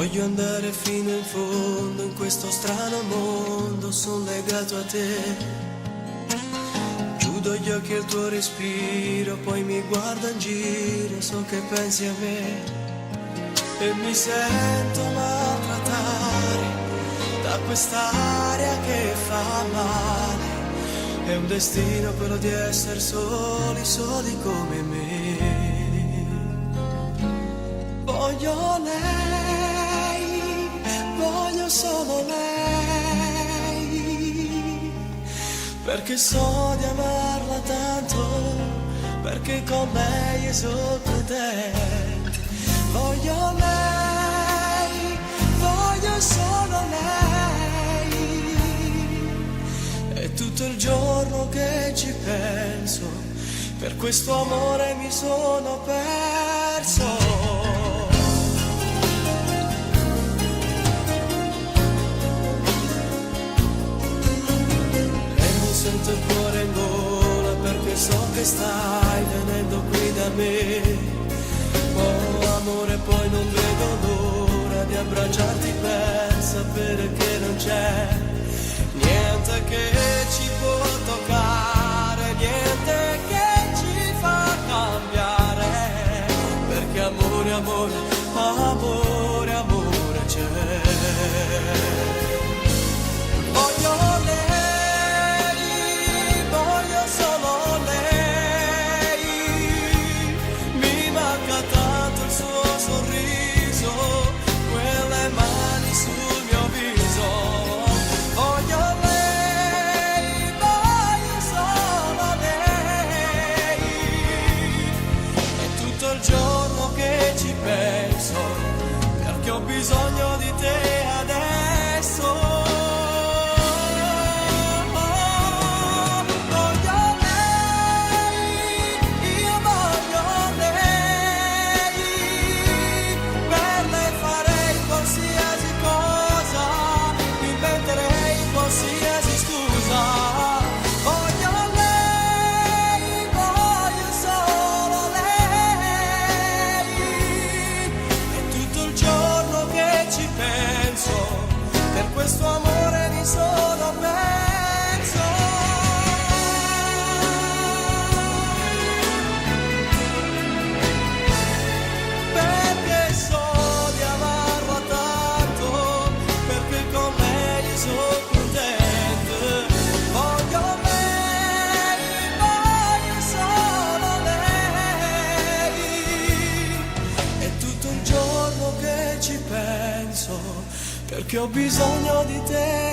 Voglio andare fino in fondo in questo strano mondo, sono legato a te. Chiudo gli occhi al tuo respiro, poi mi guardo in giro, so che pensi a me. E mi sento maltrattare da quest'aria che fa male. È un destino quello di essere soli, soli come me. Voglio lei, voglio solo lei, perché so di amarla tanto, perché con lei è sorprendente. Voglio lei, voglio solo lei, è tutto il giorno che ci penso, per questo amore mi sono perso. Sento il cuore in gola perché so che stai venendo qui da me. Oh amore, poi non vedo l'ora di abbracciarti per sapere che non c'è niente che ci può toccare, niente che ci fa cambiare, perché amore, amore, amore, amore c'è. Voglio perché ho bisogno di te adesso. Voglio lei, io voglio lei, per lei farei qualsiasi cosa, inventerei qualsiasi scusa. Voglio lei, voglio solo lei, è tutto il giorno che ci penso, per questo amore mi sono perso. Perché so di amarla tanto, perché con lei sono contento. Voglio lei, voglio solo lei, è tutto il giorno che ci penso, perché ho bisogno di te